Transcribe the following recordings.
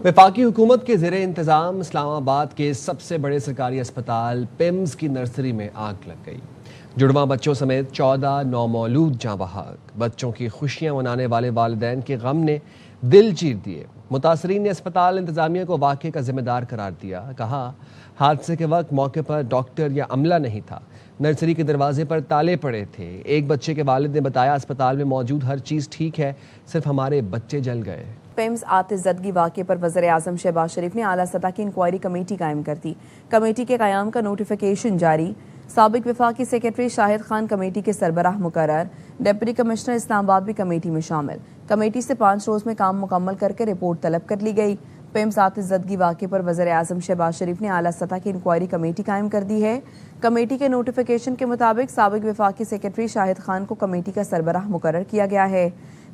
वफाकी हुकूमत के ज़ेरे इंतज़ाम इस्लामाबाद के सबसे बड़े सरकारी अस्पताल पिम्स की नर्सरी में आग लग गई। जुड़वां बच्चों समेत 14 नौमौलूद जाँ बहक। बच्चों की खुशियां मनाने वाले वालिदैन के गम ने दिल चीर दिए। मुतासरीन ने अस्पताल इंतज़ामिया को वाक़े का जिम्मेदार करार दिया। कहा, हादसे के वक्त मौके पर डॉक्टर या अमला नहीं था। नर्सरी के दरवाजे पर ताले पड़े थे। एक बच्चे के वालिद ने बताया, अस्पताल में मौजूद हर चीज़ ठीक है, सिर्फ हमारे बच्चे जल गए। पिम्स आतिशज़दगी वाक़े पर वज़ीर आज़म शहबाज शरीफ ने आला सतह की इंक्वायरी कमेटी कायम कर दी। कमेटी के क़याम का नोटिफिकेशन जारी। साबिक वफाकी सेक्रेटरी शाहिद खान कमेटी के सरबराह मुकर्रर। डिप्टी कमिश्नर इस्लामाबाद भी कमेटी में शामिल। कमेटी से 5 रोज़ में काम मुकम्मल करके रिपोर्ट तलब कर ली गई। पिम्स आतिशज़दगी वाक़े पर वज़ीर आज़म शहबाज शरीफ ने आला सतह की इंक्वायरी कमेटी कायम कर दी है। कमेटी के नोटिफिकेशन के मुताबिक साबिक वफाकी सेक्रेटरी शाहिद खान को कमेटी का सरबराह मुकर्रर किया गया है,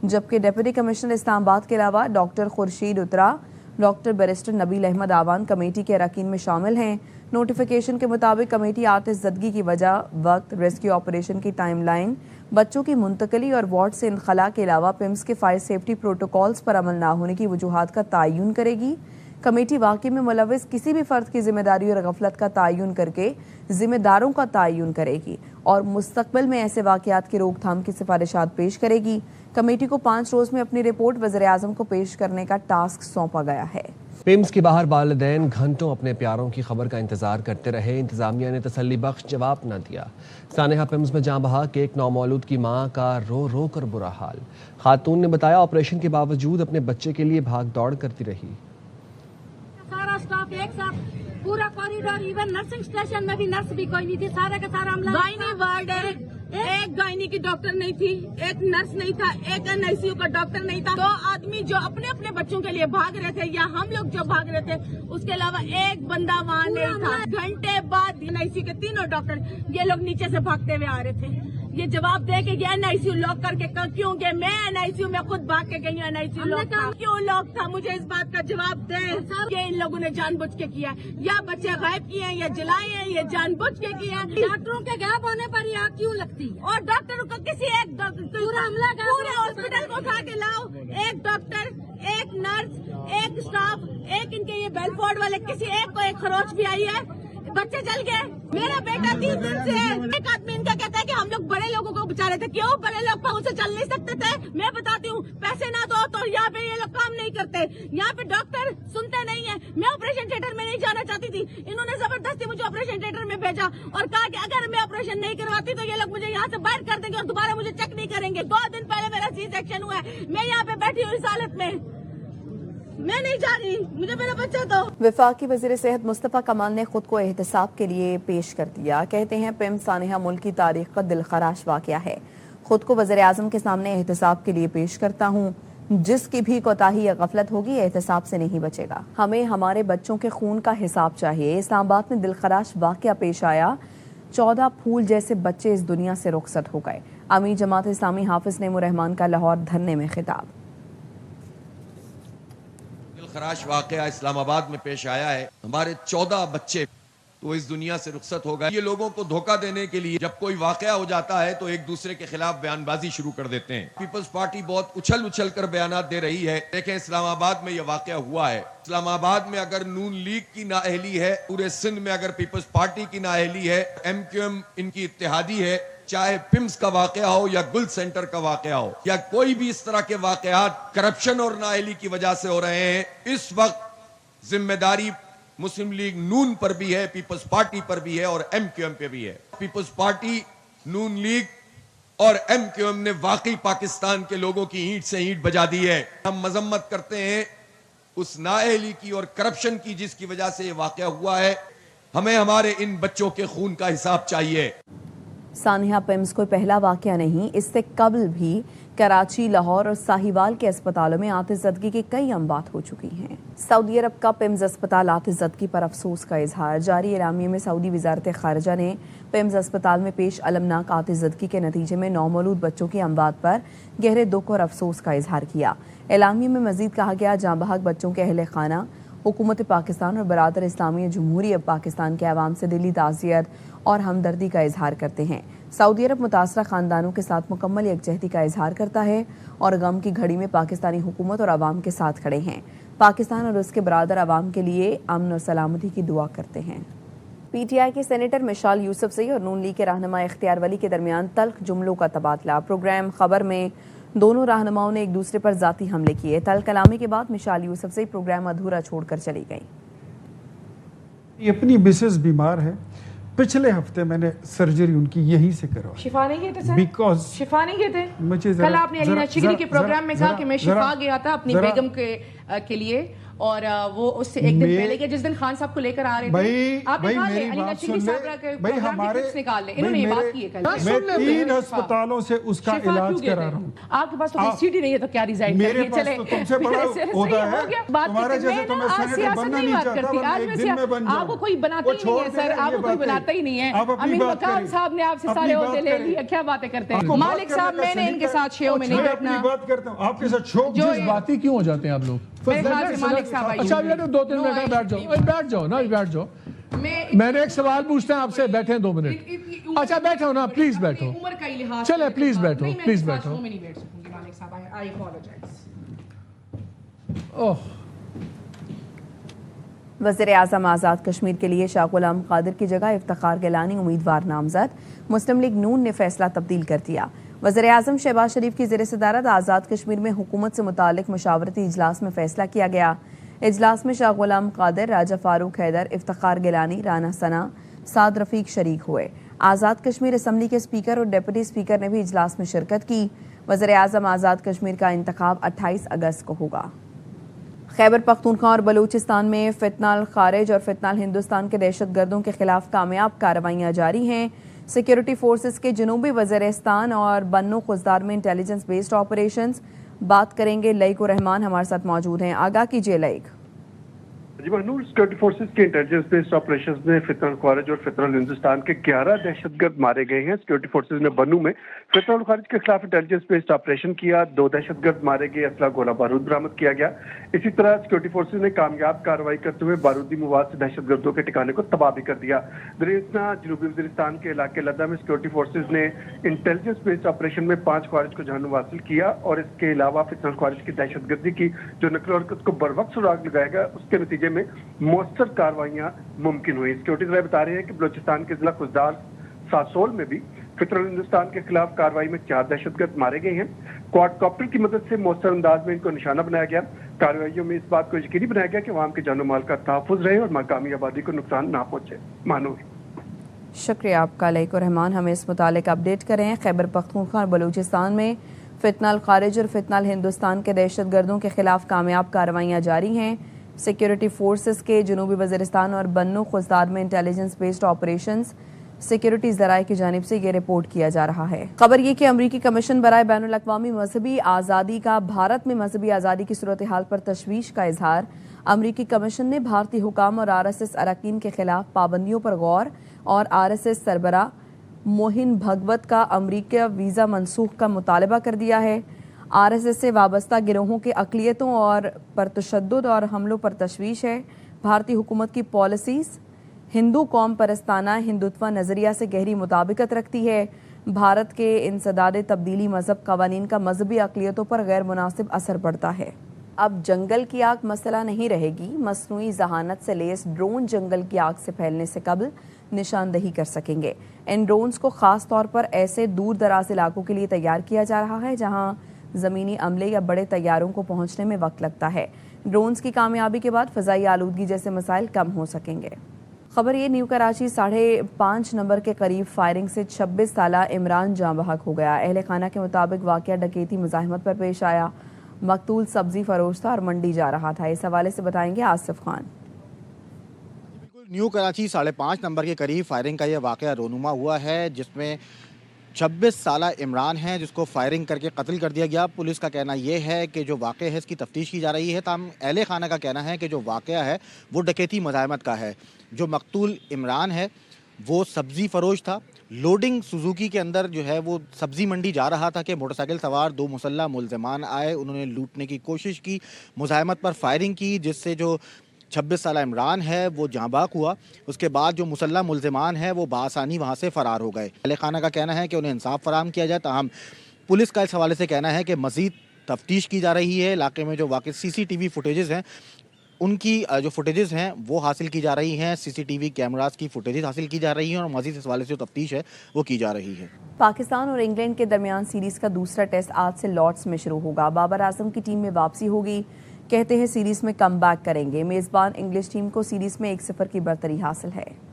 जबकि डिप्टी कमिश्नर इस्लामाबाद के अलावा doctor Khurshid Uttara, doctor barrister Nabeel Ahmad Awan committee के अरकान में शामिल हैं। नोटिफिकेशन के मुताबिक कमेटी आतिशज़दगी की वजह, वक्त, रेस्क्यू ऑपरेशन की टाइमलाइन, बच्चों की मुंतकली और वार्ड से इनखला के अलावा पिम्स के फायर सेफ्टी प्रोटोकॉल्स पर अमल न होने की वजूहात का तयन करेगी। कमेटी वाक़े में मुलव्विस किसी भी फ़र्द की जिम्मेदारी और गफलत का तयन करके जिम्मेदारों का तयन करेगी और मुस्तक़बिल में ऐसे वाक़यात की रोकथाम की सिफारिशात पेश करेगी। कमेटी को 5 रोज़ में अपनी रिपोर्ट वज़ीर आज़म को पेश करने का टास्क सौंपा गया है। पिम्स के बाहर वालिदैन घंटों अपने प्यारों की खबर का इंतजार करते रहे। इंतजामिया ने तसल्ली बख्श जवाब न दिया। सानेहा पिम्स में जाँ बहक एक नौमौलूद की माँ का रो रो कर बुरा हाल। खातून ने बताया, ऑपरेशन के बावजूद अपने बच्चे के लिए भाग दौड़ करती रही। सारा स्टाफ एक साथ, पूरा कॉरिडोर, इवन नर्सिंग स्टेशन में भी नर्स भी कोई नहीं थी, सारा का सारा अमला। गायनी वार्ड है, एक गायनी की डॉक्टर नहीं थी, एक नर्स नहीं था, एक एनआईसीयू का डॉक्टर नहीं था। 2 आदमी जो अपने अपने बच्चों के लिए भाग रहे थे या हम लोग जो भाग रहे थे, उसके अलावा एक बंदा वहाँ नहीं था। घंटे बाद एनआईसीयू के 3 डॉक्टर ये लोग नीचे से भागते हुए आ रहे थे। ये जवाब दे के एनआईसीयू लॉक करके क्यों गए? मैं एनआईसीयू में खुद भाग के गई हूँ। एनआईसीयू लॉक था, क्यों लॉक था? मुझे इस बात का जवाब दे। ये इन लोगों ने जानबूझ के किया, या बच्चे गायब किए हैं या जलाए हैं, ये जानबूझ के किए हैं। डॉक्टरों के गायब होने पर ये आग क्यों लगती? और डॉक्टरों को किसी एक पूरा हमला का पूरे हॉस्पिटल को उठा के लाओ, एक डॉक्टर, एक नर्स, एक स्टाफ, एक इनके ये बेलफोर्ड वाले, किसी एक को एक खरोच भी आई है, बच्चे जल गए। मेरा बेटा 3 दिन से है। एक आदमी इनका कहता है कि हम लोग बड़े लोगों को बचा रहे थे। क्यों? बड़े लोग पाँव से चल नहीं सकते थे? मैं बताती हूँ, पैसे ना दो तो यहाँ पे ये लोग काम नहीं करते। यहाँ पे डॉक्टर सुनते नहीं है। मैं ऑपरेशन थिएटर में नहीं जाना चाहती थी, इन्होंने जबरदस्ती मुझे ऑपरेशन थिएटर में भेजा और कहा कि अगर मैं ऑपरेशन नहीं करवाती तो ये लोग मुझे यहाँ से बाहर कर देंगे और दोबारा मुझे चेक नहीं करेंगे। 2 दिन पहले मेरा सी सेक्शन हुआ है, मैं यहाँ पे बैठी हूँ इस हालत में। मैं नहीं जा रही, मुझे मेरा बच्चा दो। वफाकी वज़ीर सेहत मुस्तफ़ा कमाल ने खुद को एहतसाब के लिए पेश कर दिया। कहते हैं, पिम्स सानेहा मुल्क की तारीख का दिलखराश वाक़या है। खुद को वज़ीर आज़म के सामने एहतसाब के लिए पेश करता हूँ। जिसकी भी कोताही या गफलत होगी एहतसाब से नहीं बचेगा। हमें हमारे बच्चों के खून का हिसाब चाहिए। इस्लामाबाद में दिलखराश वाक़या पेश आया। 14 फूल जैसे बच्चे इस दुनिया से रुखसत हो गए। अमीर जमात इस्लामी हाफिज नईमुर रहमान का लाहौर धरने में खिताब। खराश वाकया इस्लामाबाद में पेश आया है। हमारे 14 बच्चे तो इस दुनिया से रुखसत हो गए। ये लोगों को धोखा देने के लिए जब कोई वाकया हो जाता है तो एक दूसरे के खिलाफ बयानबाजी शुरू कर देते हैं। पीपल्स पार्टी बहुत उछल उछल कर बयानात दे रही है। देखें, इस्लामाबाद में यह वाकया हुआ है। इस्लामाबाद में अगर नून लीग की नाअहली है, पूरे सिंध में अगर पीपल्स पार्टी की नाअहली है, MQM इनकी इत्तेहादी है, चाहे पिम्स का वाकया हो या गुल सेंटर का वाकया हो या कोई भी इस तरह के वाकयात करप्शन और नाअहली की वजह से हो रहे हैं, इस वक्त जिम्मेदारी मुस्लिम लीग नून पर भी है, पीपल्स पार्टी पर भी है और MQM पे भी है। पीपल्स पार्टी, नून लीग और MQM ने वाकई पाकिस्तान के लोगों की ईंट से ईंट बजा दी है। हम मजम्मत करते हैं उस नाअहली की और करप्शन की जिसकी वजह से ये वाकया हुआ है। हमें हमारे इन बच्चों के खून का हिसाब चाहिए। सानेहा पिम्स कोई पहला वाकया नहीं, इससे कबल भी कराची, लाहौर और साहिवाल के अस्पतालों में आतिशज़दगी की कई अमवात हो चुकी हैं। सऊदी अरब का पिम्स अस्पताल आतिशज़दगी पर अफसोस का इजहार। जारी एलामिये में सऊदी वज़ारत ख़ारिजा ने पिम्स अस्पताल में पेश अलमनाक आतिशज़दगी के नतीजे में नौमौलूद बच्चों की अमवात पर गहरे दुख और अफसोस का इजहार किया। एलामिये में मजीद कहा गया, जाँ बहक बच्चों के अहले खाना, हुकूमत पाकिस्तान और बरादर इस्लामी जमहूरी पाकिस्तान के अवाम से दिली ताज़ियत और हमदर्दी का इजहार करते हैं। सऊदी अरब मुतासरा ख़ानदानों के साथ मुकम्मल यकजहती का इजहार करता है और गम की घड़ी में पाकिस्तानी हुकूमत और अवाम के साथ खड़े हैं। پاکستان اور اس کے برادر عوام کے لیے امن اور سلامتی کی دعا کرتے ہیں۔ پی ٹی آئی کے سینیٹر مشال یوسفزئی اور نون لیگ کے رہنما اختیار ولی کے درمیان تلخ جملوں کا تبادلہ۔ پروگرام خبر میں دونوں رہنماؤں نے ایک دوسرے پر ذاتی حملے کیے۔ تلخ کلامی کے بعد مشال یوسفزئی پروگرام ادھورا چھوڑ کر چلی گئیں۔ اپنی مسز بیمار ہے، پچھلے ہفتے میں نے سرجری ان کی یہیں سے کروائی۔ شفا نہیں گئے تھے سر؟ بیکاز شفا نہیں گئے تھے؟ مجھے کل آپ نے علینا شگری کے پروگرام میں کہا کہ میں شفا گیا تھا اپنی بیگم کے لیے، اور وہ اس سے ایک دن پہلے گیا جس دن خان صاحب کو لے کر آ رہے تھے۔ آپ نے کہا لے علینا شگری صاحبہ کے پروگرام کی کلپس نکال لیں، انہوں نے یہ بات کی ہے کل۔ میں 3 ہسپتالوں سے اس کا علاج کرا رہا ہوں۔ آپ کے پاس تو کوئی سیٹی نہیں ہے تو کیا ریزائن کر میرے پاس تو تم سے بڑا عہدہ ہے، تمہارے جیسے تو میں سینیٹر بننا نہیں چاہتا، ورنہ ایک دن میں بن جاؤں۔ آپ کو کوئی بناتا ہی نہیں ہے سر، آپ کو کوئی بناتا ہی نہیں ہے۔ امین مکان صاحب نے آپ سے سارے عہدے لے لیے، کیا باتیں کرتے ہیں؟ مالک صاحب میں نے ان کے ساتھ شو میں نہیں بیٹھنا۔ بات کرتا ہوں آپ کے ساتھ شو جذباتی کیوں ہو جاتے ہیں آپ لوگ؟ میرے خیال سے مالک صاحب آئیے۔ اچھا بیٹھو 2-3 منٹ بیٹھ جاؤ نا، بیٹھ جاؤ۔ میں نے ایک سوال پوچھتا ہوں آپ سے، بیٹھیں 2 منٹ۔ اچھا بیٹھو نا، پلیز بیٹھو، عمر کا ہی لحاظ چلے پلیز بیٹھو، پلیز بیٹھو۔ میں نہیں بیٹھ سکوں گی مالک صاحب، آئی اپولوجائز۔ اوہ، وزیر اعظم آزاد کشمیر کے لیے شاہ غلام قادر کی جگہ افتخار گیلانی امیدوار نامزد۔ مسلم لیگ نون نے فیصلہ تبدیل کر دیا۔ وزیر اعظم شہباز شریف کی زیر صدارت آزاد کشمیر میں حکومت سے متعلق مشاورتی اجلاس میں فیصلہ کیا گیا۔ اجلاس میں شاہ غلام قادر، راجہ فاروق حیدر، افتخار گیلانی، رانا ثنا، سعد رفیق شریک ہوئے۔ آزاد کشمیر اسمبلی کے اسپیکر اور ڈپٹی اسپیکر نے بھی اجلاس میں شرکت کی۔ وزیر اعظم آزاد کشمیر کا انتخاب 28 اگست کو ہوگا۔ خیبر پختونخوا اور بلوچستان میں فتنہ الخارج اور فتنہ الہندوستان کے دہشت گردوں کے خلاف کامیاب کارروائیاں جاری ہیں۔ سیکیورٹی فورسز کے جنوبی وزیرستان اور بنو خزدار میں انٹیلیجنس بیسڈ آپریشنز۔ بات کریں گے لئیک الرحمان، ہمارے ساتھ موجود ہیں۔ آگاہ کیجیے لئیک۔ جی مہنور، سیکورٹی فورسز کے انٹیلیجنس بیسڈ آپریشنز میں فتنہ الخارج اور فتنہ الہندوستان کے 11 دہشت گرد مارے گئے ہیں۔ سیکورٹی فورسز نے بنو میں فتنہ الخارج کے خلاف انٹیلیجنس بیسڈ آپریشن کیا، 2 دہشت گرد مارے گئے، اسلحہ گولہ بارود برآمد کیا گیا۔ اسی طرح سیکورٹی فورسز نے کامیاب کارروائی کرتے ہوئے بارودی مواد سے دہشت گردوں کے ٹھکانے کو تباہ بھی کر دیا۔ درمیان جنوبی وزیرستان کے علاقے لدہ میں سیکورٹی فورسز نے انٹیلیجنس بیسڈ آپریشن میں 5 خوارج کو جہنم حاصل کیا، اور اس کے علاوہ فتنہ الخارج کی دہشت گردی کی جو نقل و حرکت کو بروقت سراغ لگائے گا، اس کے نتیجے میں مؤثر کارروائیاں ممکن ہوئی۔ سیکورٹی ذرائع بتا رہے ہیں کہ بلوچستان کے ضلع خزدار ساسول میں بھی فتنہ الہندوستان کے خلاف کارروائی میں 4 دہشت گرد مارے گئے ہیں۔ کوارڈ کاپٹر کی مدد سے مؤثر انداز میں ان کو نشانہ بنایا گیا۔ کارروائیوں میں اس بات کو یقینی بنایا گیا کہ عوام کے جان و مال کا تحفظ رہے اور مقامی آبادی کو نقصان نہ پہنچے۔ مانو شکریہ آپ کا لئیک الرحمان، ہمیں اس متعلق اپڈیٹ کریں۔ خیبر پختونخوا اور بلوچستان میں فتنہ الخارج اور فتنہ الہندوستان کے دہشت گردوں کے خلاف کامیاب کارروائیاں جاری ہیں۔ سیکیورٹی فورسز کے جنوبی وزیرستان اور بنو خزدار میں انٹیلیجنس بیسڈ آپریشنز۔ سیکیورٹی ذرائع کی جانب سے یہ رپورٹ کیا جا رہا ہے۔ خبر یہ کہ امریکی کمیشن برائے بین الاقوامی مذہبی آزادی کا بھارت میں مذہبی آزادی کی صورتحال پر تشویش کا اظہار۔ امریکی کمیشن نے بھارتی حکام اور RSS اراکین کے خلاف پابندیوں پر غور اور RSS سربراہ موہن بھگوت کا امریکہ ویزا منسوخ کا مطالبہ کر دیا ہے۔ RSS سے وابستہ گروہوں کے اقلیتوں اور پر تشدد اور حملوں پر تشویش ہے۔ بھارتی حکومت کی پالیسیز ہندو قوم پرستانہ ہندوتوا نظریہ سے گہری مطابقت رکھتی ہے۔ بھارت کے انسداد تبدیلی مذہب قوانین کا مذہبی اقلیتوں پر غیر مناسب اثر پڑتا ہے۔ اب جنگل کی آگ مسئلہ نہیں رہے گی۔ مصنوعی ذہانت سے لیس ڈرون جنگل کی آگ سے پھیلنے سے قبل نشاندہی کر سکیں گے۔ ان ڈرونز کو خاص طور پر ایسے دور دراز علاقوں کے لیے تیار کیا جا رہا ہے جہاں زمینی عملے یا بڑے طیاروں کو پہنچنے میں وقت لگتا ہے۔ ڈرونز کی کامیابی کے بعد فضائی آلودگی جیسے مسائل کم ہو سکیں گے۔ خبر یہ نیو کراچی 5.5 نمبر کے قریب فائرنگ سے 26 سالہ عمران جاں بحق ہو گیا۔ اہل خانہ کے مطابق واقعہ ڈکیتی مزاحمت پر پیش آیا۔ مقتول سبزی فروش تھا اور منڈی جا رہا تھا۔ اس حوالے سے بتائیں گے آصف خان۔ نیو کراچی 5.5 نمبر کے قریب فائرنگ کا یہ واقعہ رونما ہوا ہے، جس میں 26 سالہ عمران ہیں جس کو فائرنگ کر کے قتل کر دیا گیا۔ پولیس کا کہنا یہ ہے کہ جو واقعہ ہے اس کی تفتیش کی جا رہی ہے، تاہم اہل خانہ کا کہنا ہے کہ جو واقعہ ہے وہ ڈکیتی مزاحمت کا ہے۔ جو مقتول عمران ہے وہ سبزی فروش تھا، لوڈنگ سوزوکی کے اندر جو ہے وہ سبزی منڈی جا رہا تھا کہ موٹر سائیکل سوار 2 مسلح ملزمان آئے، انہوں نے لوٹنے کی کوشش کی، مزاحمت پر فائرنگ کی، جس سے جو 26 سالہ عمران ہے وہ جاں بحق ہوا۔ اس کے بعد جو مسلح ملزمان ہیں وہ بآسانی وہاں سے فرار ہو گئے۔ اہل خانہ کا کہنا ہے کہ انہیں انصاف فراہم کیا جائے، تاہم پولیس کا اس حوالے سے کہنا ہے کہ مزید तफ्तीश की जा रही है। इलाके में जो वाकई CCTV फुटेजेस हैं उनकी जो फुटेजेस हैं वो हासिल की जा रही हैं, CCTV कैमरास की फुटेजेस हासिल की जा रही हैं और मज़ीद इस हवाले से जो तफ्तीश है वो की जा रही है। पाकिस्तान और इंग्लैंड के दरमियान सीरीज का दूसरा टेस्ट आज से लॉर्ड्स में शुरू होगा। बाबर आजम की टीम में वापसी होगी, कहते हैं सीरीज में कम बैक करेंगे। मेज़बान इंग्लिश टीम को सीरीज में 1-0 की बरतरी हासिल है।